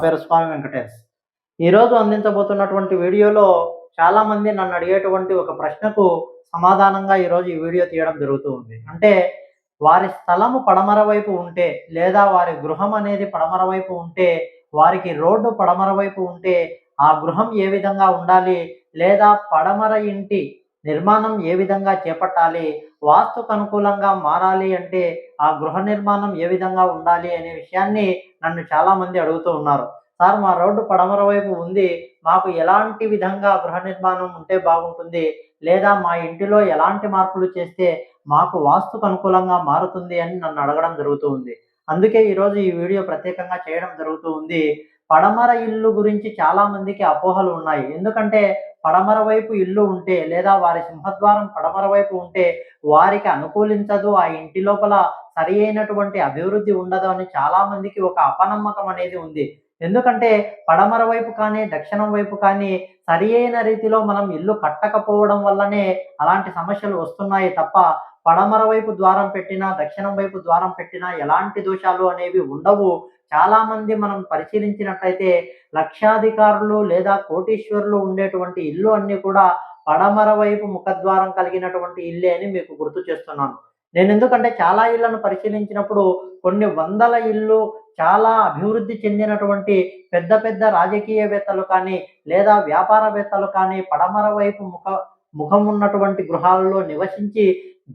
పేరు స్వామి వెంకటేష్. ఈరోజు అందించబోతున్నటువంటి వీడియోలో చాలామంది నన్ను అడిగేటువంటి ఒక ప్రశ్నకు సమాధానంగా ఈరోజు ఈ వీడియో తీయడం జరుగుతూ ఉంది. అంటే వారి స్థలము పడమర వైపు ఉంటే లేదా వారి గృహం అనేది పడమర వైపు ఉంటే, వారికి రోడ్డు పడమర వైపు ఉంటే ఆ గృహం ఏ విధంగా ఉండాలి? లేదా పడమర ఇంటి నిర్మాణం ఏ విధంగా చేపట్టాలి? వాస్తుకు అనుకూలంగా మారాలి అంటే ఆ గృహ నిర్మాణం ఏ విధంగా ఉండాలి అనే విషయాన్ని నన్ను చాలామంది అడుగుతూ ఉన్నారు. సార్, మా రోడ్డు పడమర వైపు ఉంది. మాకు ఎలాంటి విధంగా గృహ నిర్మాణం ఉంటే బాగుంటుంది? లేదా మా ఇంటిలో ఎలాంటి మార్పులు చేస్తే మాకు వాస్తుకు అనుకూలంగా మారుతుంది అని నన్ను అడగడం జరుగుతూ ఉంది. అందుకే ఈరోజు ఈ వీడియో ప్రత్యేకంగా చేయడం జరుగుతూ ఉంది. పడమర ఇల్లు గురించి చాలా మందికి అపోహలు ఉన్నాయి. ఎందుకంటే పడమర వైపు ఇల్లు ఉంటే లేదా వారి సింహద్వారం పడమర వైపు ఉంటే వారికి అనుకూలించదు, ఆ ఇంటి లోపల సరి అయినటువంటి అభివృద్ధి ఉండదు అని చాలా మందికి ఒక అపనమ్మకం అనేది ఉంది. ఎందుకంటే పడమర వైపు కానీ దక్షిణం వైపు కానీ సరి అయిన రీతిలో మనం ఇల్లు కట్టకపోవడం వల్లనే అలాంటి సమస్యలు వస్తున్నాయి తప్ప పడమర వైపు ద్వారం పెట్టినా దక్షిణం వైపు ద్వారం పెట్టినా ఎలాంటి దోషాలు అనేవి ఉండవు. చాలా మంది మనం పరిశీలించినట్లయితే లక్షాధికారులు లేదా కోటీశ్వరులు ఉండేటువంటి ఇల్లు అన్నీ కూడా పడమర వైపు ముఖద్వారం కలిగినటువంటి ఇల్లే అని మీకు గుర్తు చేస్తున్నాను. నేను ఎందుకంటే చాలా ఇళ్లను పరిశీలించినప్పుడు కొన్ని వందల ఇల్లు చాలా అభివృద్ధి చెందినటువంటి పెద్ద పెద్ద రాజకీయవేత్తలు కానీ లేదా వ్యాపారవేత్తలు కానీ పడమర వైపు ముఖం ఉన్నటువంటి గృహాలలో నివసించి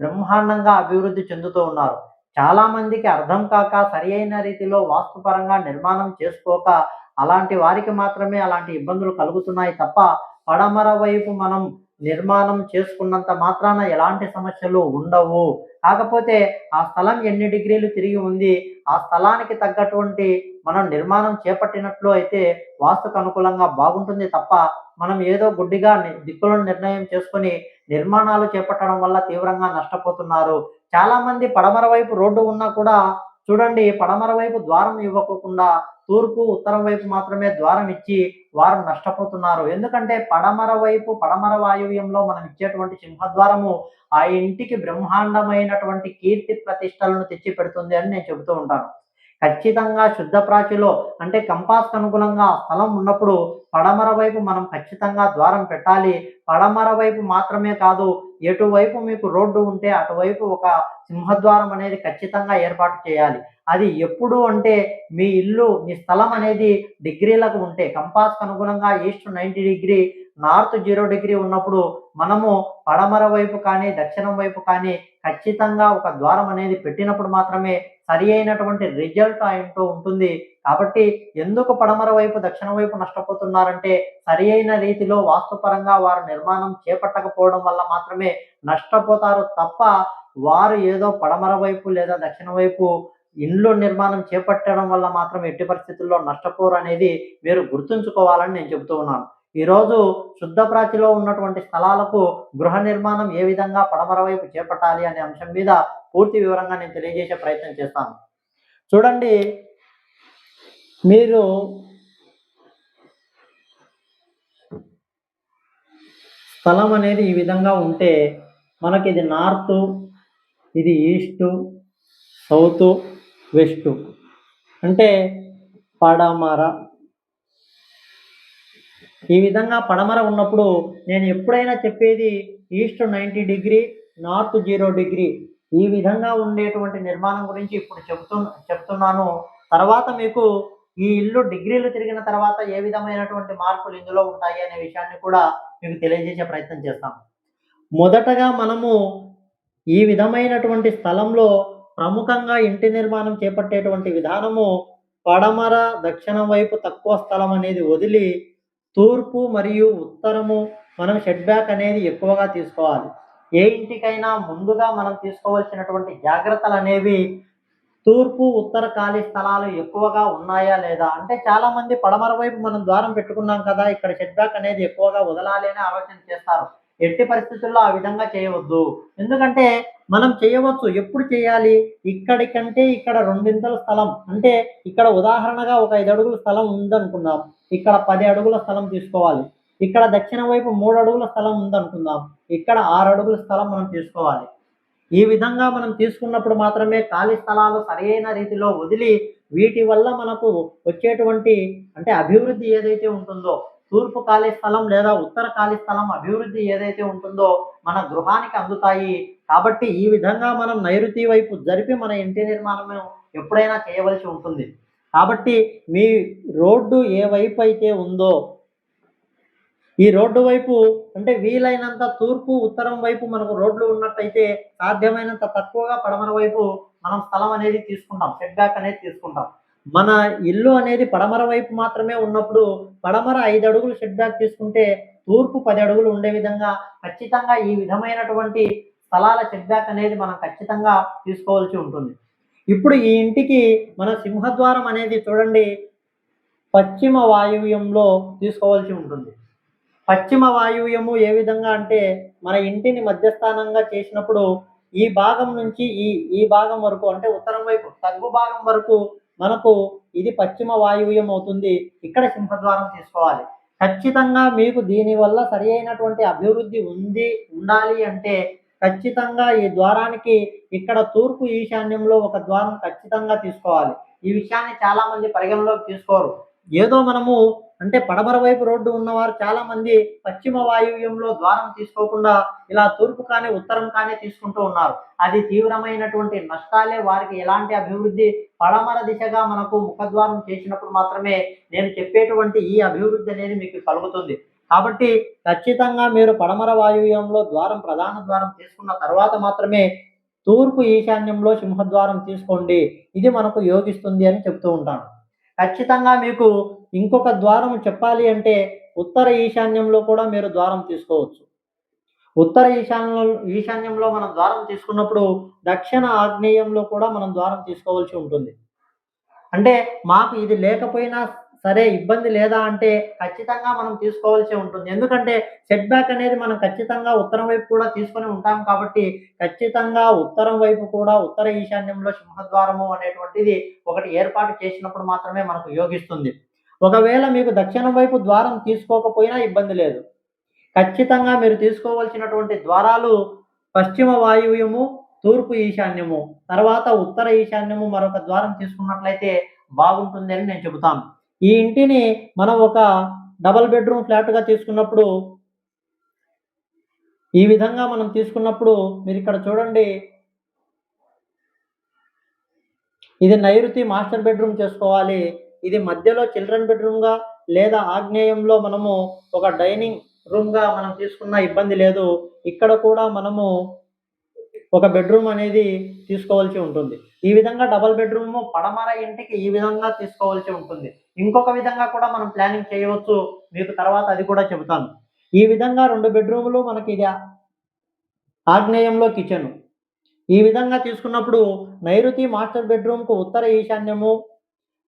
బ్రహ్మాండంగా అభివృద్ధి చెందుతూ ఉన్నారు. చాలా మందికి అర్థం కాక సరి అయిన రీతిలో వాస్తుపరంగా నిర్మాణం చేసుకోక అలాంటి వారికి మాత్రమే అలాంటి ఇబ్బందులు కలుగుతున్నాయి తప్ప పడమర వైపు మనం నిర్మాణం చేసుకున్నంత మాత్రాన ఎలాంటి సమస్యలు ఉండవు. కాకపోతే ఆ స్థలం ఎన్ని డిగ్రీలు తిరిగి ఉంది, ఆ స్థలానికి తగ్గటువంటి మనం నిర్మాణం చేపట్టినట్లు అయితే వాస్తుకు అనుకూలంగా బాగుంటుంది తప్ప మనం ఏదో గుడ్డిగా దిక్కులను నిర్ణయం చేసుకొని నిర్మాణాలు చేపట్టడం వల్ల తీవ్రంగా నష్టపోతున్నారు. చాలామంది పడమర వైపు రోడ్డు ఉన్నా కూడా చూడండి, పడమర వైపు ద్వారం ఇవ్వకుండా తూర్పు ఉత్తరం వైపు మాత్రమే ద్వారం ఇచ్చి వారు నష్టపోతున్నారు. ఎందుకంటే పడమర వైపు పడమర వాయువ్యంలో మనం ఇచ్చేటువంటి సింహద్వారము ఆ ఇంటికి బ్రహ్మాండమైనటువంటి కీర్తి ప్రతిష్టలను తెచ్చి పెడుతుంది అని నేను చెబుతూ ఉంటాను. ఖచ్చితంగా శుద్ధ ప్రాచిలో అంటే కంపాస్‌కు అనుగుణంగా స్థలం ఉన్నప్పుడు పడమర వైపు మనం ఖచ్చితంగా ద్వారం పెట్టాలి. పడమర వైపు మాత్రమే కాదు, ఎటువైపు మీకు రోడ్డు ఉంటే అటువైపు ఒక సింహద్వారం అనేది ఖచ్చితంగా ఏర్పాటు చేయాలి. అది ఎప్పుడు అంటే మీ స్థలం అనేది డిగ్రీలకు ఉంటే కంపాస్‌కు అనుగుణంగా ఈస్ట్ 90 డిగ్రీ, నార్త్ 0 డిగ్రీ ఉన్నప్పుడు మనము పడమర వైపు కానీ దక్షిణం వైపు కానీ ఖచ్చితంగా ఒక ద్వారం అనేది పెట్టినప్పుడు మాత్రమే సరి అయినటువంటి రిజల్ట్ ఆయనతో ఉంటుంది. కాబట్టి ఎందుకు పడమర వైపు దక్షిణ వైపు నష్టపోతున్నారంటే సరి అయిన రీతిలో వాస్తుపరంగా వారు నిర్మాణం చేపట్టకపోవడం వల్ల మాత్రమే నష్టపోతారు తప్ప వారు ఏదో పడమర వైపు లేదా దక్షిణ వైపు ఇండ్లు నిర్మాణం చేపట్టడం వల్ల మాత్రం ఎట్టి పరిస్థితుల్లో నష్టపోరు అనేది మీరు గుర్తుంచుకోవాలని నేను చెబుతూ ఉన్నాను. ఈరోజు శుద్ధ ప్రాచిలో ఉన్నటువంటి స్థలాలకు గృహ నిర్మాణం ఏ విధంగా పడమర వైపు చేపట్టాలి అనే అంశం మీద పూర్తి వివరంగా నేను తెలియజేసే ప్రయత్నం చేస్తాను. చూడండి, మీరు స్థలం అనేది ఈ విధంగా ఉంటే మనకి ఇది నార్త్, ఇది ఈస్టు, సౌత్, వెస్టు అంటే పడమర. ఈ విధంగా పడమర ఉన్నప్పుడు నేను ఎప్పుడైనా చెప్పేది ఈస్ట్ 90 డిగ్రీ, నార్త్ 0 డిగ్రీ ఈ విధంగా ఉండేటువంటి నిర్మాణం గురించి ఇప్పుడు చెప్తున్నాను. తర్వాత మీకు ఈ ఇల్లు డిగ్రీలు తిరిగిన తర్వాత ఏ విధమైనటువంటి మార్పులు ఇందులో ఉంటాయి అనే విషయాన్ని కూడా మీకు తెలియజేసే ప్రయత్నం చేస్తాను. మొదటగా మనము ఈ విధమైనటువంటి స్థలంలో ప్రముఖంగా ఇంటి నిర్మాణం చేపట్టేటువంటి విధానము పడమర దక్షిణం వైపు తక్కువ స్థలం అనేది వదిలి తూర్పు మరియు ఉత్తరము మనం షెడ్ బ్యాక్ అనేది ఎక్కువగా తీసుకోవాలి. ఏ ఇంటికైనా ముందుగా మనం తీసుకోవాల్సినటువంటి జాగ్రత్తలు అనేవి తూర్పు ఉత్తర ఖాళీ స్థలాలు ఎక్కువగా ఉన్నాయా లేదా, అంటే చాలా మంది పడమర వైపు మనం ద్వారం పెట్టుకున్నాం కదా, ఇక్కడ షెడ్ బ్యాక్ అనేది ఎక్కువగా వదలాలి అని ఆలోచన చేస్తారు. ఎట్టి పరిస్థితుల్లో ఆ విధంగా చేయవద్దు. ఎందుకంటే మనం చేయవచ్చు, ఎప్పుడు చేయాలి, ఇక్కడి కంటే ఇక్కడ రెండింతల స్థలం, అంటే ఇక్కడ ఉదాహరణగా ఒక 5 అడుగుల స్థలం ఉందనుకుందాం, ఇక్కడ 10 అడుగుల స్థలం తీసుకోవాలి. ఇక్కడ దక్షిణ వైపు 3 అడుగుల స్థలం ఉందనుకుందాం, ఇక్కడ 6 అడుగుల స్థలం మనం తీసుకోవాలి. ఈ విధంగా మనం తీసుకున్నప్పుడు మాత్రమే ఖాళీ స్థలాలు సరైన రీతిలో వదిలి వీటి వల్ల మనకు వచ్చేటువంటి అంటే అభివృద్ధి ఏదైతే ఉంటుందో, తూర్పు ఖాళీ స్థలం లేదా ఉత్తర ఖాళీ స్థలం అభివృద్ధి ఏదైతే ఉంటుందో మన గృహానికి అందుతాయి. కాబట్టి ఈ విధంగా మనం నైరుతి వైపు జరిపి మన ఇంటి నిర్మాణం ఎప్పుడైనా చేయవలసి ఉంటుంది. కాబట్టి మీ రోడ్డు ఏ వైపు అయితే ఉందో ఈ రోడ్డు వైపు అంటే వీలైనంత తూర్పు, ఉత్తరం వైపు మనకు రోడ్లు ఉన్నట్టయితే సాధ్యమైనంత తక్కువగా పడమర వైపు మనం స్థలం అనేది తీసుకుంటాం. సెట్ బ్యాక్ అనేది తీసుకుంటాం. మన ఇల్లు అనేది పడమర వైపు మాత్రమే ఉన్నప్పుడు పడమర 5 అడుగులు సెట్ బ్యాక్ తీసుకుంటే తూర్పు 10 అడుగులు ఉండే విధంగా ఖచ్చితంగా ఈ విధమైనటువంటి స్థలాల సెట్ బ్యాక్ అనేది మనం ఖచ్చితంగా తీసుకోవాల్సి ఉంటుంది. ఇప్పుడు ఈ ఇంటికి మన సింహద్వారం అనేది చూడండి పశ్చిమ వాయువ్యంలో తీసుకోవాల్సి ఉంటుంది. పశ్చిమ వాయువ్యము ఏ విధంగా అంటే మన ఇంటిని మధ్యస్థానంగా చేసినప్పుడు ఈ భాగం నుంచి ఈ భాగం వరకు అంటే ఉత్తరం వైపు తగ్గు భాగం వరకు మనకు ఇది పశ్చిమ వాయువ్యం అవుతుంది. ఇక్కడ సింహద్వారం తీసుకోవాలి. ఖచ్చితంగా మీకు దీనివల్ల సరి అయినటువంటి అభివృద్ధి ఉండాలి అంటే ఖచ్చితంగా ఈ ద్వారానికి ఇక్కడ తూర్పు ఈశాన్యంలో ఒక ద్వారం ఖచ్చితంగా తీసుకోవాలి. ఈ విషయాన్ని చాలా మంది పరిగణలోకి తీసుకోరు. ఏదో మనము అంటే పడమర వైపు రోడ్డు ఉన్నవారు చాలా మంది పశ్చిమ వాయువ్యంలో ద్వారం తీసుకోకుండా ఇలా తూర్పు కానీ ఉత్తరం కానీ తీసుకుంటూ ఉన్నారు. అది తీవ్రమైనటువంటి నష్టాలే. వారికి ఎలాంటి అభివృద్ధి పడమర దిశగా మనకు ముఖద్వారం చేసినప్పుడు మాత్రమే నేను చెప్పేటువంటి ఈ అభివృద్ధి అనేది మీకు కలుగుతుంది. కాబట్టి ఖచ్చితంగా మీరు పడమర వాయువ్యంలో ప్రధాన ద్వారం తీసుకున్న తర్వాత మాత్రమే తూర్పు ఈశాన్యంలో సింహద్వారం తీసుకోండి. ఇది మనకు యోగిస్తుంది అని చెప్తూ ఉంటాను. ఖచ్చితంగా మీకు ఇంకొక ద్వారం చెప్పాలి అంటే ఉత్తర ఈశాన్యంలో కూడా మీరు ద్వారం తీసుకోవచ్చు. ఉత్తర ఈశాన్యంలో మనం ద్వారం తీసుకున్నప్పుడు దక్షిణ ఆగ్నేయంలో కూడా మనం ద్వారం తీసుకోవాల్సి ఉంటుంది. అంటే మాకు ఇది లేకపోయినా సరే ఇబ్బంది లేదా అంటే ఖచ్చితంగా మనం తీసుకోవాల్సి ఉంటుంది. ఎందుకంటే సెట్ బ్యాక్ అనేది మనం ఖచ్చితంగా ఉత్తరం వైపు కూడా తీసుకొని ఉంటాం కాబట్టి ఖచ్చితంగా ఉత్తరం వైపు కూడా ఉత్తర ఈశాన్యంలో సింహద్వారము అనేటువంటిది ఒకటి ఏర్పాటు చేసినప్పుడు మాత్రమే మనకు యోగిస్తుంది. ఒకవేళ మీకు దక్షిణం వైపు ద్వారం తీసుకోకపోయినా ఇబ్బంది లేదు. ఖచ్చితంగా మీరు తీసుకోవాల్సినటువంటి ద్వారాలు పశ్చిమ వాయువ్యము, తూర్పు ఈశాన్యము, తర్వాత ఉత్తర ఈశాన్యము మరొక ద్వారం తీసుకున్నట్లయితే బాగుంటుంది అని నేను చెబుతాను. ఈ ఇంటిని మనం ఒక డబల్ బెడ్రూమ్ ఫ్లాట్‌గా తీసుకున్నప్పుడు ఈ విధంగా మనం తీసుకున్నప్పుడు మీరు ఇక్కడ చూడండి ఇది నైరుతి మాస్టర్ బెడ్రూమ్ చేసుకోవాలి. ఇది మధ్యలో చిల్డ్రన్ బెడ్రూమ్‌గా లేదా ఆగ్నేయంలో మనము ఒక డైనింగ్ రూమ్‌గా మనం తీసుకున్నా ఇబ్బంది లేదు. ఇక్కడ కూడా మనము ఒక బెడ్రూమ్ అనేది తీసుకోవాల్సి ఉంటుంది. ఈ విధంగా డబల్ బెడ్రూమ్ పడమర ఇంటికి ఈ విధంగా తీసుకోవాల్సి ఉంటుంది. ఇంకొక విధంగా కూడా మనం ప్లానింగ్ చేయవచ్చు. మీకు తర్వాత అది కూడా చెబుతాను. ఈ విధంగా 2 బెడ్రూములు మనకి ఇది ఆగ్నేయంలో కిచెను. ఈ విధంగా తీసుకున్నప్పుడు నైరుతి మాస్టర్ బెడ్రూమ్‌కు ఉత్తర ఈశాన్యము,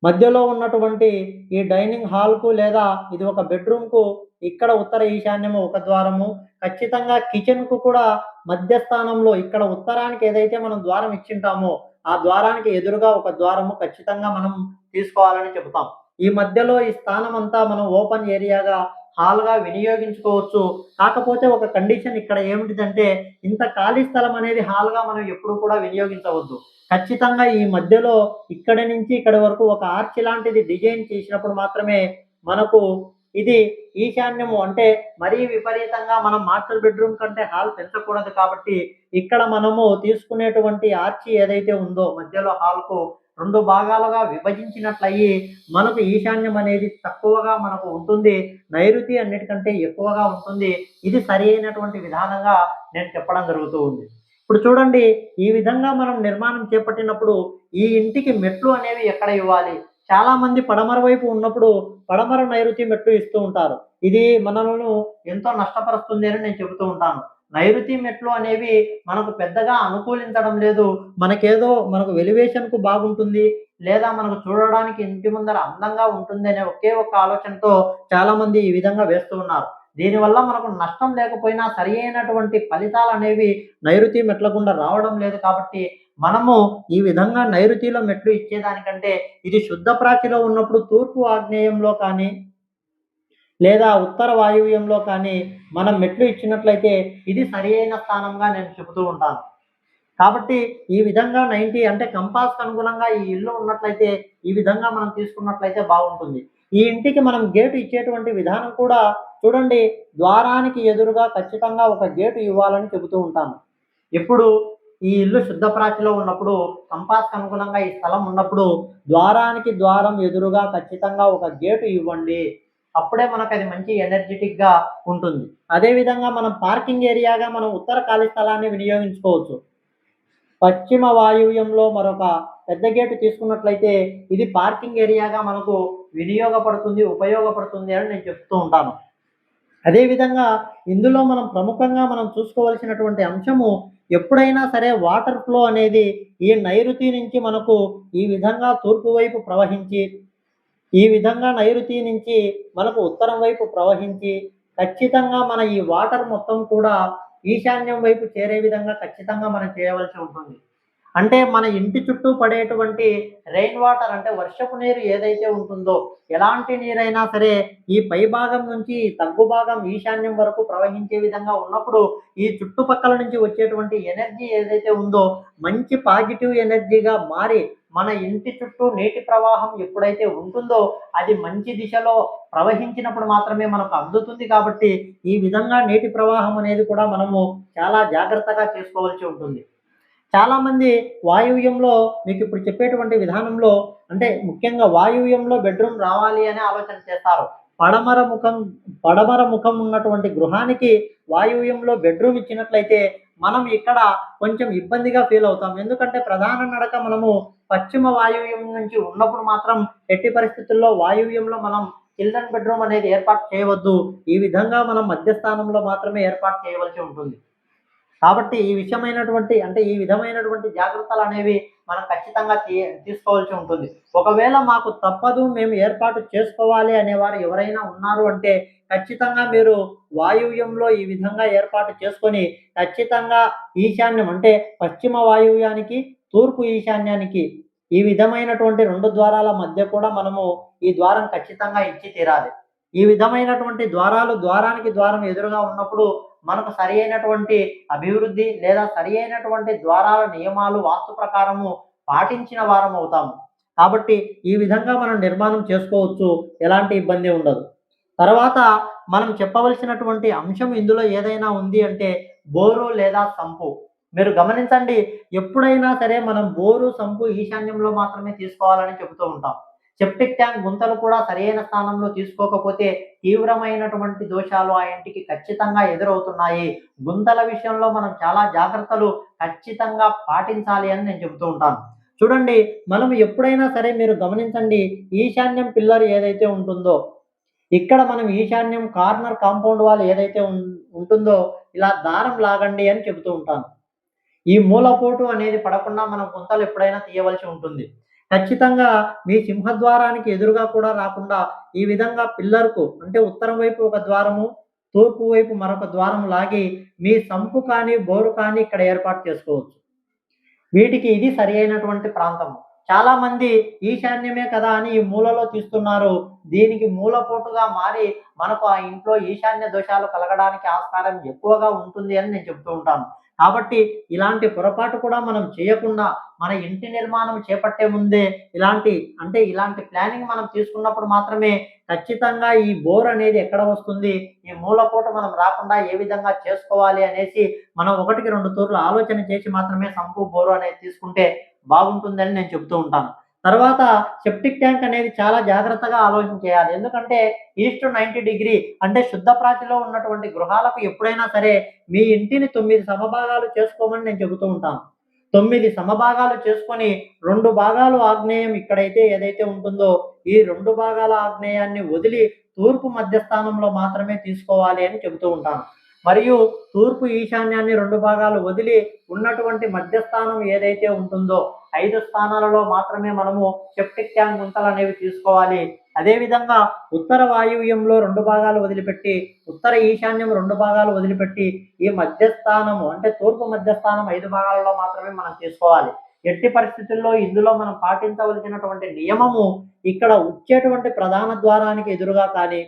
మధ్యలో ఉన్నటువంటి ఈ డైనింగ్ హాల్‌కు లేదా ఇది ఒక బెడ్రూమ్‌కు ఇక్కడ ఉత్తర ఈశాన్యము ఒక ద్వారము, ఖచ్చితంగా కిచెన్‌కు కూడా మధ్య స్థానంలో ఇక్కడ ఉత్తరానికి ఏదైతే మనం ద్వారం ఇచ్చింటామో ఆ ద్వారానికి ఎదురుగా ఒక ద్వారము ఖచ్చితంగా మనం తీసుకోవాలని చెబుతాం. ఈ మధ్యలో ఈ స్థానం అంతా మనం ఓపెన్ ఏరియాగా హాల్‌గా వినియోగించుకోవచ్చు. కాకపోతే ఒక కండిషన్ ఇక్కడ ఏమిటిదంటే ఇంత ఖాళీ స్థలం అనేది హాల్‌గా మనం ఎప్పుడు కూడా వినియోగించవద్దు. ఖచ్చితంగా ఈ మధ్యలో ఇక్కడి నుంచి ఇక్కడి వరకు ఒక ఆర్చ్ లాంటిది డిజైన్ చేసినప్పుడు మాత్రమే మనకు ఇది ఈశాన్యము అంటే మరీ విపరీతంగా మనం మాస్టర్ బెడ్రూమ్ కంటే హాల్ పెంచకూడదు కాబట్టి ఇక్కడ మనము తీసుకునేటువంటి ఆర్చి ఏదైతే ఉందో మధ్యలో హాల్‌కు 2 భాగాలుగా విభజించినట్లయి మనకు ఈశాన్యం అనేది తక్కువగా మనకు ఉంటుంది. నైరుతి అన్నిటికంటే ఎక్కువగా ఉంటుంది. ఇది సరి అయినటువంటి విధానంగా నేను చెప్పడం జరుగుతూ ఉంది. ఇప్పుడు చూడండి ఈ విధంగా మనం నిర్మాణం చేపట్టినప్పుడు ఈ ఇంటికి మెట్లు అనేవి ఎక్కడ ఇవ్వాలి? చాలా మంది పడమర వైపు ఉన్నప్పుడు పడమర నైరుతి మెట్లు ఇస్తూ ఉంటారు. ఇది మనలను ఎంతో నష్టపరుస్తుంది అని నేను చెబుతూ ఉంటాను. నైరుతి మెట్లు అనేవి మనకు పెద్దగా అనుకూలించడం లేదు. మనకు ఎలివేషన్‌కు బాగుంటుంది. లేదా మనకు చూడడానికి ఇంటి ముందర అందంగా ఉంటుంది అనే ఒకే ఒక్క ఆలోచనతో చాలామంది ఈ విధంగా వేస్తూ ఉన్నారు. దీనివల్ల మనకు నష్టం లేకపోయినా సరి అయినటువంటి ఫలితాలనేవి నైరుతి మెట్ల గుండా రావడం లేదు కాబట్టి మనము ఈ విధంగా నైరుతిలో మెట్లు ఇచ్చేదానికంటే ఇది శుద్ధ ప్రాచిలో ఉన్నప్పుడు తూర్పు ఆగ్నేయంలో కానీ లేదా ఉత్తర వాయువ్యంలో కానీ మనం మెట్లు ఇచ్చినట్లయితే ఇది సరి అయిన స్థానంగా నేను చెబుతూ ఉంటాను. కాబట్టి ఈ విధంగా 90 అంటే కంపాస్‌కి అనుగుణంగా ఈ ఇల్లు ఉన్నట్లయితే, ఈ విధంగా మనం తీసుకున్నట్లయితే బాగుంటుంది. ఈ ఇంటికి మనం గేటు ఇచ్చేటువంటి విధానం కూడా చూడండి, ద్వారానికి ఎదురుగా ఖచ్చితంగా ఒక గేటు ఇవ్వాలని చెబుతూ ఉంటాను. ఎప్పుడు ఈ ఇల్లు శుద్ధ ప్రాచిలో ఉన్నప్పుడు, కంపాస్‌కి అనుగుణంగా ఈ స్థలం ఉన్నప్పుడు, ద్వారానికి ద్వారం ఎదురుగా ఖచ్చితంగా ఒక గేటు ఇవ్వండి. అప్పుడే మనకది మంచి ఎనర్జిటిక్‌గా ఉంటుంది. అదే విధంగా మనం పార్కింగ్ ఏరియాగా మనం ఉత్తర ఖాళీ స్థలాన్ని వినియోగించుకోవచ్చు. పశ్చిమ వాయువ్యంలో మరొక పెద్ద గేటు తీసుకున్నట్లయితే ఇది పార్కింగ్ ఏరియాగా మనకు వినియోగపడుతుంది, ఉపయోగపడుతుంది అని నేను చెప్తూ ఉంటాను. అదేవిధంగా ఇందులో మనం ప్రముఖంగా మనం చూసుకోవాల్సినటువంటి అంశము ఎప్పుడైనా సరే వాటర్ ఫ్లో అనేది ఈ నైరుతి నుంచి మనకు ఈ విధంగా తూర్పు వైపు ప్రవహించి, ఈ విధంగా నైరుతి నుంచి మనకు ఉత్తరం వైపు ప్రవహించి, ఖచ్చితంగా మన ఈ వాటర్ మొత్తం కూడా ఈశాన్యం వైపు చేరే విధంగా ఖచ్చితంగా మనం చేయవలసి ఉంటుంది. అంటే మన ఇంటి చుట్టూ పడేటువంటి రెయిన్ వాటర్ అంటే వర్షపు నీరు ఏదైతే ఉంటుందో, ఎలాంటి నీరైనా సరే ఈ పై భాగం నుంచి తగ్గు భాగం ఈశాన్యం వరకు ప్రవహించే విధంగా ఉన్నప్పుడు, ఈ చుట్టుపక్కల నుంచి వచ్చేటువంటి ఎనర్జీ ఏదైతే ఉందో, మంచి పాజిటివ్ ఎనర్జీగా మారి మన ఇంటి చుట్టూ నీటి ప్రవాహం ఎప్పుడైతే ఉంటుందో, అది మంచి దిశలో ప్రవహించినప్పుడు మాత్రమే మనకు అందుతుంది కాబట్టి, ఈ విధంగా నీటి ప్రవాహం అనేది కూడా మనము చాలా జాగ్రత్తగా చేసుకోవాల్సి ఉంటుంది. చాలామంది వాయువ్యంలో మీకు ఇప్పుడు చెప్పేటువంటి విధానంలో అంటే ముఖ్యంగా వాయువ్యంలో బెడ్రూమ్ రావాలి అనే ఆలోచన చేస్తారు. పడమర ముఖం పడమర ముఖం ఉన్నటువంటి గృహానికి వాయువ్యంలో బెడ్రూమ్ ఇచ్చినట్లయితే మనం ఇక్కడ కొంచెం ఇబ్బందిగా ఫీల్ అవుతాం. ఎందుకంటే ప్రధాన నడక మనము పశ్చిమ వాయువ్యం నుంచి ఉన్నప్పుడు మాత్రం ఎట్టి పరిస్థితుల్లో వాయువ్యంలో మనం చిల్డ్రన్ బెడ్రూమ్ అనేది ఏర్పాటు చేయవద్దు. ఈ విధంగా మనం మధ్యస్థానంలో మాత్రమే ఏర్పాటు చేయవలసి ఉంటుంది. కాబట్టి ఈ విషయమైనటువంటి అంటే ఈ విధమైనటువంటి జాగ్రత్తలనేవి మనం ఖచ్చితంగా తీసుకోవాల్సి ఉంటుంది. ఒకవేళ మాకు తప్పదు మేము ఏర్పాటు చేసుకోవాలి అనేవారు ఎవరైనా ఉన్నారు అంటే ఖచ్చితంగా మీరు వాయువ్యంలో ఈ విధంగా ఏర్పాటు చేసుకొని ఖచ్చితంగా ఈశాన్యం అంటే పశ్చిమ వాయువ్యానికి, తూర్పు ఈశాన్యానికి ఈ విధమైనటువంటి 2 ద్వారాల మధ్య కూడా మనము ఈ ద్వారం ఖచ్చితంగా ఇచ్చి తీరాలి. ఈ విధమైనటువంటి ద్వారాలు ద్వారానికి ద్వారం ఎదురుగా ఉన్నప్పుడు మనకు సరి అయినటువంటి అభివృద్ధి లేదా సరి అయినటువంటి ద్వారాల నియమాలు వాస్తు ప్రకారము పాటించిన వారం అవుతాము. కాబట్టి ఈ విధంగా మనం నిర్మాణం చేసుకోవచ్చు. ఎలాంటి ఇబ్బంది ఉండదు. తర్వాత మనం చెప్పవలసినటువంటి అంశం ఇందులో ఏదైనా ఉంది అంటే బోరు లేదా సంపు. మీరు గమనించండి, ఎప్పుడైనా సరే మనం బోరు, సంపు ఈశాన్యంలో మాత్రమే తీసుకోవాలని చెబుతూ ఉంటాం. సెప్టిక్ ట్యాంక్ గుంతలు కూడా సరైన స్థానంలో తీసుకోకపోతే తీవ్రమైనటువంటి దోషాలు ఆ ఇంటికి ఖచ్చితంగా ఎదురవుతున్నాయి. గుంతల విషయంలో మనం చాలా జాగ్రత్తలు ఖచ్చితంగా పాటించాలి అని నేను చెబుతూ ఉంటాను. చూడండి, మనం ఎప్పుడైనా సరే మీరు గమనించండి, ఈశాన్యం పిల్లర్ ఏదైతే ఉంటుందో, ఇక్కడ మనం ఈశాన్యం కార్నర్ కాంపౌండ్ వాల్ ఏదైతే ఉంటుందో ఇలా దారం లాగండి అని చెబుతూ ఉంటాను. ఈ మూలపోటు అనేది పడకుండా మనం గుంతలు ఎప్పుడైనా తీయవలసి ఉంటుంది. ఖచ్చితంగా మీ సింహద్వారానికి ఎదురుగా కూడా రాకుండా ఈ విధంగా పిల్లర్‌కు అంటే ఉత్తరం వైపు ఒక ద్వారము, తూర్పు వైపు మరొక ద్వారం లాగి మీ సంపు కానీ, బోరు కానీ ఇక్కడ ఏర్పాటు చేసుకోవచ్చు. వీటికి ఇది సరియైనటువంటి ప్రాంతము. చాలామంది ఈశాన్యమే కదా అని ఈ మూలలో తీస్తున్నారు. దీనికి మూలపోటుగా మారి మనకు ఆ ఇంట్లో ఈశాన్య దోషాలు కలగడానికి ఆస్కారం ఎక్కువగా ఉంటుంది అని నేను చెప్తూ ఉంటాను. కాబట్టి ఇలాంటి పొరపాటు కూడా మనం చేయకుండా మన ఇంటి నిర్మాణం చేపట్టే ముందే ఇలాంటి ప్లానింగ్ మనం తీసుకున్నప్పుడు మాత్రమే ఖచ్చితంగా ఈ బోర్ అనేది ఎక్కడ వస్తుంది, ఈ మూలపోటు మనం రాకుండా ఏ విధంగా చేసుకోవాలి అనేసి మనం 1కి 2 తూర్లు ఆలోచన చేసి మాత్రమే సంపు, బోరు అనేది తీసుకుంటే బాగుంటుందని నేను చెప్తూ ఉంటాను. తర్వాత సెప్టిక్ ట్యాంక్ అనేది చాలా జాగ్రత్తగా ఆలోచన చేయాలి. ఎందుకంటే ఈస్ట్ 90 డిగ్రీ అంటే శుద్ధ ప్రాచిలో ఉన్నటువంటి గృహాలకు ఎప్పుడైనా సరే మీ ఇంటిని 9 సమభాగాలు చేసుకోమని నేను చెబుతూ ఉంటాను. 9 సమభాగాలు చేసుకొని 2 భాగాలు ఆగ్నేయం ఇక్కడైతే ఏదైతే ఉంటుందో ఈ 2 భాగాల ఆగ్నేయాన్ని వదిలి తూర్పు మధ్యస్థానంలో మాత్రమే తీసుకోవాలి అని చెబుతూ ఉంటాను. మరియు తూర్పు ఈశాన్యాన్ని 2 భాగాలు వదిలి ఉన్నటువంటి మధ్యస్థానం ఏదైతే ఉంటుందో 5 స్థానాలలో మాత్రమే మనము సెప్టిక్ ట్యాంక్ గుంతలనేవి తీసుకోవాలి. అదేవిధంగా ఉత్తర వాయువ్యంలో 2 భాగాలు వదిలిపెట్టి, ఉత్తర ఈశాన్యం 2 భాగాలు వదిలిపెట్టి, ఈ మధ్యస్థానము అంటే తూర్పు మధ్యస్థానం 5 భాగాలలో మాత్రమే మనం తీసుకోవాలి. ఎట్టి పరిస్థితుల్లో ఇందులో మనం పాటించవలసినటువంటి నియమము ఇక్కడ వచ్చేటువంటి ప్రధాన ద్వారానికి ఎదురుగా కానీ,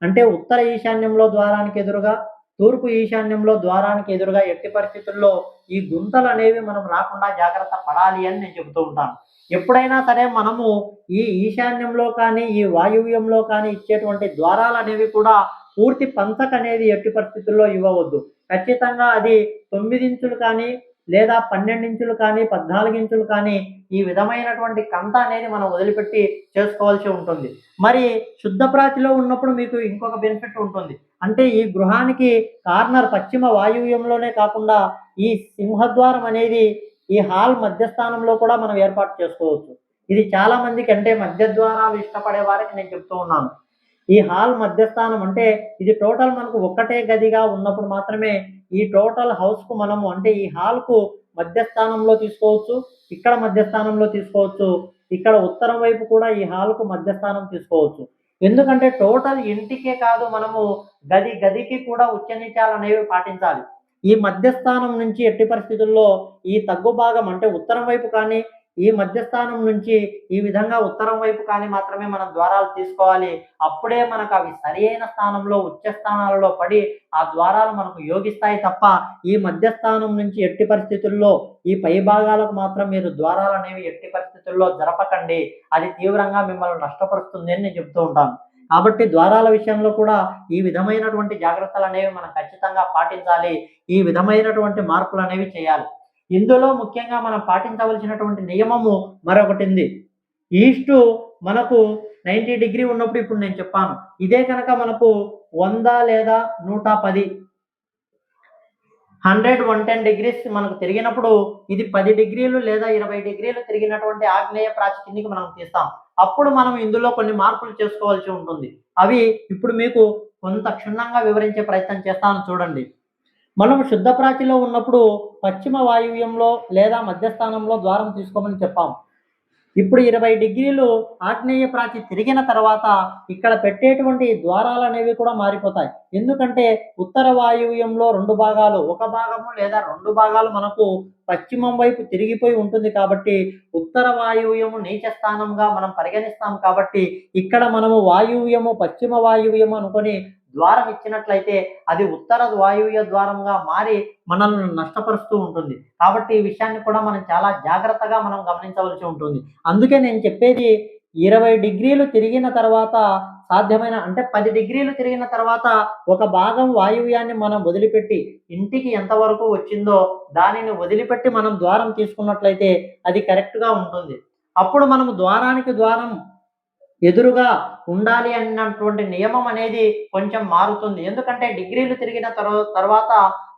అంటే ఉత్తర ఈశాన్యంలో ద్వారానికి ఎదురుగా, తూర్పు ఈశాన్యంలో ద్వారానికి ఎదురుగా ఎట్టి పరిస్థితుల్లో ఈ గుంతలు అనేవి మనం రాకుండా జాగ్రత్త పడాలి అని నేను చెబుతూ ఉంటాను. ఎప్పుడైనా సరే మనము ఈ ఈశాన్యంలో కానీ, ఈ వాయువ్యంలో కానీ ఇచ్చేటువంటి ద్వారాలనేవి కూడా పూర్తి పంచకనేది ఎట్టి పరిస్థితుల్లో ఇవ్వవద్దు. ఖచ్చితంగా అది 9 ఇంచులు కానీ, లేదా 12 ఇంచులు కానీ, 14 ఇంచులు కానీ ఈ విధమైనటువంటి కంత అనేది మనం వదిలిపెట్టి చేసుకోవాల్సి ఉంటుంది. మరి శుద్ధ ప్రాచిలో ఉన్నప్పుడు మీకు ఇంకొక బెనిఫిట్ ఉంటుంది. అంటే ఈ గృహానికి కార్నర్ పశ్చిమ వాయువ్యంలోనే కాకుండా ఈ సింహద్వారం అనేది ఈ హాల్ మధ్యస్థానంలో కూడా మనం ఏర్పాటు చేసుకోవచ్చు. ఇది చాలా మందికి అంటే మధ్య ద్వారాలు ఇష్టపడే వారికి నేను చెప్తూ ఉన్నాను. ఈ హాల్ మధ్యస్థానం అంటే ఇది టోటల్ మనకు ఒక్కటే గదిగా ఉన్నప్పుడు మాత్రమే ఈ టోటల్ హౌస్‌కు మనము అంటే ఈ హాల్‌కు మధ్యస్థానంలో తీసుకోవచ్చు. ఇక్కడ మధ్యస్థానంలో తీసుకోవచ్చు. ఇక్కడ ఉత్తరం వైపు కూడా ఈ హాల్‌కు మధ్యస్థానం తీసుకోవచ్చు. ఎందుకంటే టోటల్ ఇంటికే కాదు మనము గదికి కూడా ఉచ్చనీచాలనేవి పాటించాలి. ఈ మధ్యస్థానం నుంచి ఎట్టి పరిస్థితుల్లో ఈ తగ్గు భాగం అంటే ఉత్తరం వైపు కానీ, ఈ మధ్యస్థానం నుంచి ఈ విధంగా ఉత్తరం వైపు కానీ మాత్రమే మనం ద్వారాలు తీసుకోవాలి. అప్పుడే మనకు అవి సరియైన స్థానంలో ఉచ్చ స్థానాలలో పడి ఆ ద్వారాలు మనకు యోగిస్తాయి తప్ప ఈ మధ్యస్థానం నుంచి ఎట్టి పరిస్థితుల్లో ఈ పై భాగాలకు మాత్రం మీరు ద్వారాలనేవి ఎట్టి పరిస్థితుల్లో జరపకండి. అది తీవ్రంగా మిమ్మల్ని నష్టపరుస్తుంది అని నేను చెప్తూ ఉంటాను. కాబట్టి ద్వారాల విషయంలో కూడా ఈ విధమైనటువంటి జాగ్రత్తలనేవి మనం ఖచ్చితంగా పాటించాలి. ఈ విధమైనటువంటి మార్పులనేవి చేయాలి. ఇందులో ముఖ్యంగా మనం పాటించవలసినటువంటి నియమము మరొకటుంది. ఈస్టు మనకు 90 డిగ్రీ ఉన్నప్పుడు ఇప్పుడు నేను చెప్పాను. ఇదే కనుక మనకు 100 లేదా 110 100, 110 డిగ్రీస్ మనకు తిరిగినప్పుడు ఇది 10 డిగ్రీలు లేదా 20 డిగ్రీలు తిరిగినటువంటి ఆగ్నేయ ప్రాచి కిందికి మనం తీస్తాం. అప్పుడు మనం ఇందులో కొన్ని మార్పులు చేసుకోవాల్సి ఉంటుంది. అవి ఇప్పుడు మీకు కొంత క్షుణ్ణంగా వివరించే ప్రయత్నం చేస్తాను చూడండి. మనం శుద్ధ ప్రాచిలో ఉన్నప్పుడు పశ్చిమ వాయువ్యంలో లేదా మధ్యస్థానంలో ద్వారం తీసుకోమని చెప్పాం. ఇప్పుడు 20 డిగ్రీలు ఆగ్నేయ ప్రాచి తిరిగిన తర్వాత ఇక్కడ పెట్టేటువంటి ద్వారాలనేవి కూడా మారిపోతాయి. ఎందుకంటే ఉత్తర వాయువ్యంలో 2 భాగాలు, ఒక భాగము లేదా 2 భాగాలు మనకు పశ్చిమం వైపు తిరిగిపోయి ఉంటుంది కాబట్టి ఉత్తర వాయువ్యము నీచ స్థానంగా మనం పరిగణిస్తాం కాబట్టి ఇక్కడ మనము వాయువ్యము పశ్చిమ వాయువ్యము అనుకొని ద్వారం ఇచ్చినట్లయితే అది ఉత్తర వాయువ్య ద్వారంగా మారి మనల్ని నష్టపరుస్తూ ఉంటుంది. కాబట్టి ఈ విషయాన్ని కూడా మనం చాలా జాగ్రత్తగా మనం గమనించవలసి ఉంటుంది. అందుకే నేను చెప్పేది 20 డిగ్రీలు తిరిగిన తర్వాత సాధ్యమైన అంటే 10 డిగ్రీలు తిరిగిన తర్వాత ఒక భాగం వాయువ్యాన్ని మనం వదిలిపెట్టి ఇంటికి ఎంతవరకు వచ్చిందో దానిని వదిలిపెట్టి మనం ద్వారం తీసుకున్నట్లయితే అది కరెక్ట్‌గా ఉంటుంది. అప్పుడు మనము ద్వారానికి ద్వారం ఎదురుగా ఉండాలి అన్నటువంటి నియమం అనేది కొంచెం మారుతుంది. ఎందుకంటే డిగ్రీలు తిరిగిన తర్వాత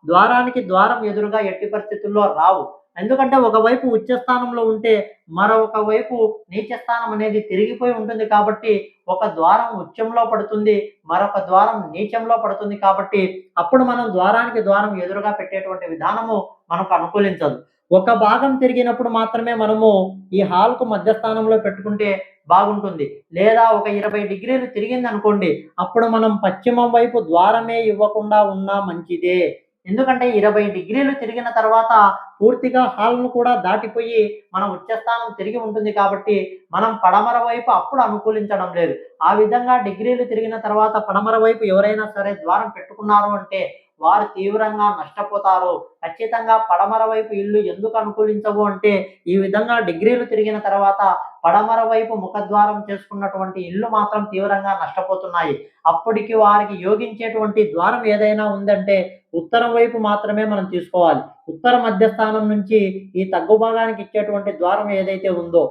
ద్వారానికి ద్వారం ఎదురుగా ఎట్టి పరిస్థితుల్లో రావు. ఎందుకంటే ఒకవైపు ఉచ్చ స్థానంలో ఉంటే మరొక వైపు నీచ స్థానం అనేది తిరిగిపోయి ఉంటుంది కాబట్టి ఒక ద్వారం ఉచ్చంలో పడుతుంది. మరొక ద్వారం నీచంలో పడుతుంది కాబట్టి అప్పుడు మనం ద్వారానికి ద్వారం ఎదురుగా పెట్టేటువంటి విధానము మనకు అనుకూలించదు. ఒక భాగం తిరిగినప్పుడు మాత్రమే మనము ఈ హాల్‌కు మధ్యస్థానంలో పెట్టుకుంటే బాగుంటుంది. లేదా ఒక 20 డిగ్రీలు తిరిగిందనుకోండి, అప్పుడు మనం పశ్చిమం వైపు ద్వారమే ఇవ్వకుండా ఉన్నా మంచిదే. ఎందుకంటే 20 డిగ్రీలు తిరిగిన తర్వాత పూర్తిగా హాల్‌ను కూడా దాటిపోయి మన ఉచ్చస్థానం తిరిగి ఉంటుంది కాబట్టి మనం పడమర వైపు అప్పుడు అనుకూలించడం లేదు. ఆ విధంగా డిగ్రీలు తిరిగిన తర్వాత పడమర వైపు ఎవరైనా సరే ద్వారం పెట్టుకున్నారు అంటే వారు తీవ్రంగా నష్టపోతారు. ఖచ్చితంగా పడమర వైపు ఇల్లు ఎందుకు అనుకూలించవు అంటే ఈ విధంగా డిగ్రీలు తిరిగిన తర్వాత పడమర వైపు ముఖద్వారం చేసుకున్నటువంటి ఇల్లు మాత్రం తీవ్రంగా నష్టపోతున్నాయి. అప్పటికి వారికి యోగించేటువంటి ద్వారం ఏదైనా ఉందంటే ఉత్తరం వైపు మాత్రమే మనం తీసుకోవాలి. ఉత్తర మధ్యస్థానం నుంచి ఈ తగ్గు భాగానికి ఇచ్చేటువంటి ద్వారం ఏదైతే ఉందో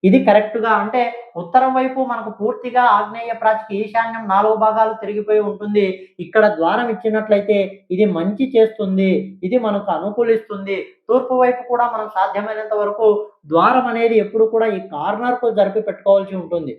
ఇది కరెక్ట్‌గా అంటే ఉత్తరం వైపు మనకు పూర్తిగా ఆగ్నేయ ప్రాచికి ఈశాన్యం 4 భాగాలు తిరిగిపోయి ఉంటుంది. ఇక్కడ ద్వారం ఇచ్చినట్లయితే ఇది మంచి చేస్తుంది. ఇది మనకు అనుకూలిస్తుంది. తూర్పు వైపు కూడా మనం సాధ్యమైనంత వరకు ద్వారం అనేది ఎప్పుడు కూడా ఈ కార్నర్‌కు జరిపి పెట్టుకోవాల్సి ఉంటుంది.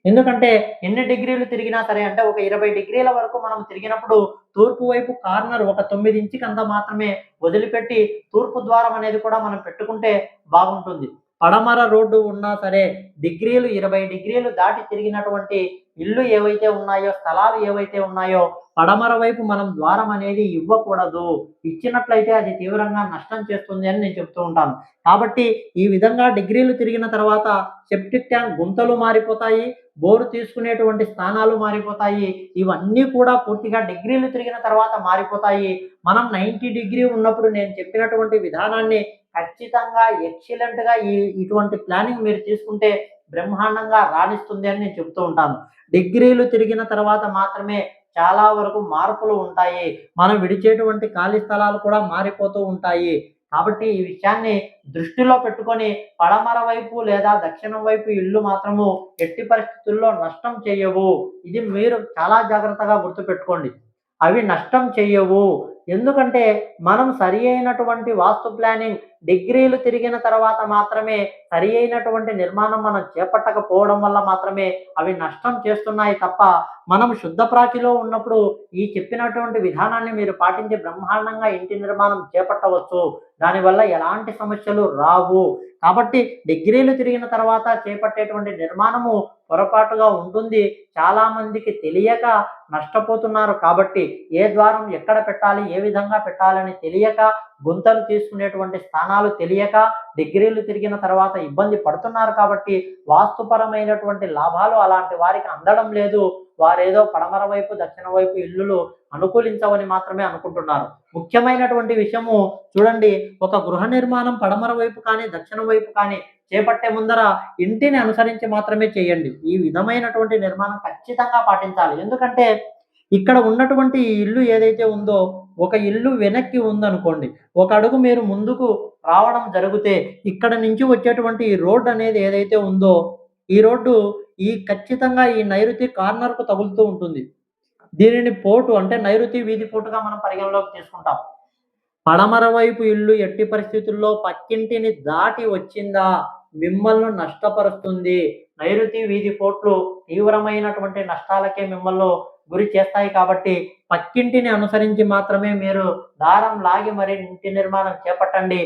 ఎందుకంటే ఎన్ని డిగ్రీలు తిరిగినా సరే అంటే ఒక 20 డిగ్రీల వరకు మనం తిరిగినప్పుడు తూర్పు వైపు కార్నర్ ఒక 9 ఇంచుకంత మాత్రమే వదిలిపెట్టి తూర్పు ద్వారం అనేది కూడా మనం పెట్టుకుంటే బాగుంటుంది. పడమర రోడ్డు ఉన్నా సరే డిగ్రీలు 20 డిగ్రీలు దాటి తిరిగినటువంటి ఇల్లు ఏవైతే ఉన్నాయో, స్థలాలు ఏవైతే ఉన్నాయో పడమర వైపు మనం ద్వారం అనేది ఇవ్వకూడదు. ఇచ్చినట్లయితే అది తీవ్రంగా నష్టం చేస్తుంది అని నేను చెప్తూ ఉంటాను. కాబట్టి ఈ విధంగా డిగ్రీలు తిరిగిన తర్వాత సెప్టిక్ ట్యాంక్ గుంతలు మారిపోతాయి. బోరు తీసుకునేటువంటి స్థానాలు మారిపోతాయి. ఇవన్నీ కూడా పూర్తిగా డిగ్రీలు తిరిగిన తర్వాత మారిపోతాయి. మనం 90 డిగ్రీ ఉన్నప్పుడు నేను చెప్పినటువంటి విధానాన్ని ఖచ్చితంగా ఎక్సలెంట్‌గా ఇటువంటి ప్లానింగ్ మీరు తీసుకుంటే బ్రహ్మాండంగా రాణిస్తుంది అని నేను చెప్తూ ఉంటాను. డిగ్రీలు తిరిగిన తర్వాత మాత్రమే చాలా వరకు మార్పులు ఉంటాయి. మనం విడిచేటువంటి ఖాళీ స్థలాలు కూడా మారిపోతూ ఉంటాయి. కాబట్టి ఈ విషయాన్ని దృష్టిలో పెట్టుకొని పడమర వైపు లేదా దక్షిణం వైపు ఇల్లు మాత్రము ఎట్టి పరిస్థితుల్లో నష్టం చెయ్యవు. ఇది మీరు చాలా జాగ్రత్తగా గుర్తుపెట్టుకోండి. అవి నష్టం చెయ్యవు. ఎందుకంటే మనం సరి అయినటువంటి వాస్తు ప్లానింగ్ డిగ్రీలు తిరిగిన తర్వాత మాత్రమే సరి అయినటువంటి నిర్మాణం మనం చేపట్టకపోవడం వల్ల మాత్రమే అవి నష్టం చేస్తున్నాయి తప్ప మనం శుద్ధ ప్రాచిలో ఉన్నప్పుడు ఈ చెప్పినటువంటి విధానాన్ని మీరు పాటించి బ్రహ్మాండంగా ఇంటి నిర్మాణం చేపట్టవచ్చు. దానివల్ల ఎలాంటి సమస్యలు రావు. కాబట్టి డిగ్రీలు తిరిగిన తర్వాత చేపట్టేటువంటి నిర్మాణము పొరపాటుగా ఉంటుంది. చాలా మందికి తెలియక నష్టపోతున్నారు. కాబట్టి ఏ ద్వారం ఎక్కడ పెట్టాలి, ఏ విధంగా పెట్టాలని తెలియక, గుంతలు తీసుకునేటువంటి స్థానాలు తెలియక డిగ్రీలు తిరిగిన తర్వాత ఇబ్బంది పడుతున్నారు. కాబట్టి వాస్తుపరమైనటువంటి లాభాలు అలాంటి వారికి అందడం లేదు. వారేదో పడమర వైపు దక్షిణ వైపు ఇల్లులు అనుకూలించవని మాత్రమే అనుకుంటున్నారు. ముఖ్యమైనటువంటి విషయము చూడండి, ఒక గృహ నిర్మాణం పడమర వైపు కానీ దక్షిణం వైపు కానీ చేపట్టే ముందర ఇంటిని అనుసరించి మాత్రమే చేయండి. ఈ విధమైనటువంటి నిర్మాణం ఖచ్చితంగా పాటించాలి. ఎందుకంటే ఇక్కడ ఉన్నటువంటి ఈ ఇల్లు ఏదైతే ఉందో, ఒక ఇల్లు వెనక్కి ఉందనుకోండి, ఒక అడుగు మీరు ముందుకు రావడం జరిగితే ఇక్కడ నుంచి వచ్చేటువంటి ఈ రోడ్ అనేది ఏదైతే ఉందో, ఈ రోడ్డు ఖచ్చితంగా ఈ నైరుతి కార్నర్‌కు తగులుతూ ఉంటుంది. దీనిని పోటు అంటే నైరుతి వీధి పోటుగా మనం పరిగణలోకి తీసుకుంటాం. పడమర వైపు ఇల్లు ఎట్టి పరిస్థితుల్లో పక్కింటిని దాటి వచ్చిందా మిమ్మల్ని నష్టపరుస్తుంది. నైరుతి వీధి పోట్లు తీవ్రమైనటువంటి నష్టాలకే మిమ్మల్ని గురి చేస్తాయి. కాబట్టి పక్కింటిని అనుసరించి మాత్రమే మీరు దారం లాగి మరి ఇంటి నిర్మాణం చేపట్టండి.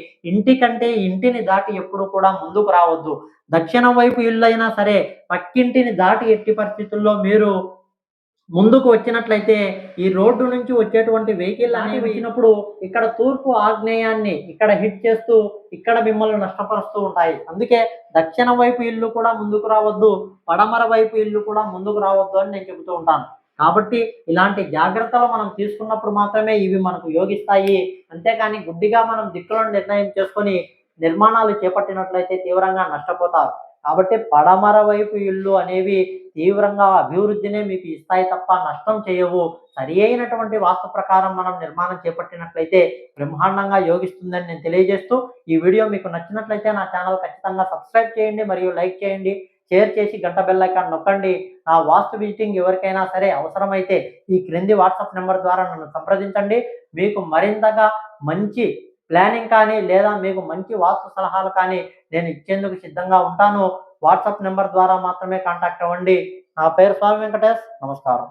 ఇంటిని దాటి ఎప్పుడు కూడా ముందుకు రావద్దు. దక్షిణం వైపు ఇల్లు అయినా సరే పక్కింటిని దాటి ఎట్టి పరిస్థితుల్లో మీరు ముందుకు వచ్చినట్లయితే ఈ రోడ్డు నుంచి వచ్చేటువంటి వెహికల్ అనేవి వచ్చినప్పుడు ఇక్కడ తూర్పు ఆగ్నేయాన్ని ఇక్కడ హిట్ చేస్తూ ఇక్కడ మిమ్మల్ని నష్టపరుస్తూ ఉంటాయి. అందుకే దక్షిణ వైపు ఇల్లు కూడా ముందుకు రావద్దు, పడమర వైపు ఇల్లు కూడా ముందుకు రావద్దు అని నేను చెబుతూ ఉంటాను. కాబట్టి ఇలాంటి జాగ్రత్తలు మనం తీసుకున్నప్పుడు మాత్రమే ఇవి మనకు యోగిస్తాయి. అంతేకాని గుడ్డిగా మనం దిక్కులను నిర్ణయం చేసుకొని నిర్మాణాలు చేపట్టినట్లయితే తీవ్రంగా నష్టపోతారు. కాబట్టి పడమర వైపు ఇల్లు అనేవి తీవ్రంగా అభివృద్ధినే మీకు ఇస్తాయి తప్ప నష్టం చేయవు. సరి అయినటువంటి వాస్తు ప్రకారం మనం నిర్మాణం చేపట్టినట్లయితే బ్రహ్మాండంగా యోగిస్తుందని నేను తెలియజేస్తూ, ఈ వీడియో మీకు నచ్చినట్లయితే నా ఛానల్ ఖచ్చితంగా సబ్స్క్రైబ్ చేయండి మరియు లైక్ చేయండి. షేర్ చేసి గంట బెల్ ఐకాన్ నొక్కండి. నా వాస్తు విజిటింగ్ ఎవరికైనా సరే అవసరమైతే ఈ క్రింది వాట్సాప్ నెంబర్ ద్వారా నన్ను సంప్రదించండి. మీకు మరింతగా మంచి ప్లానింగ్ కానీ లేదా మీకు మంచి వాస్తు సలహాలు కానీ నేను ఇచ్చేందుకు సిద్ధంగా ఉంటాను. వాట్సాప్ నెంబర్ ద్వారా మాత్రమే కాంటాక్ట్ అవ్వండి. నా పేరు స్వామి వెంకటేష్. నమస్కారం.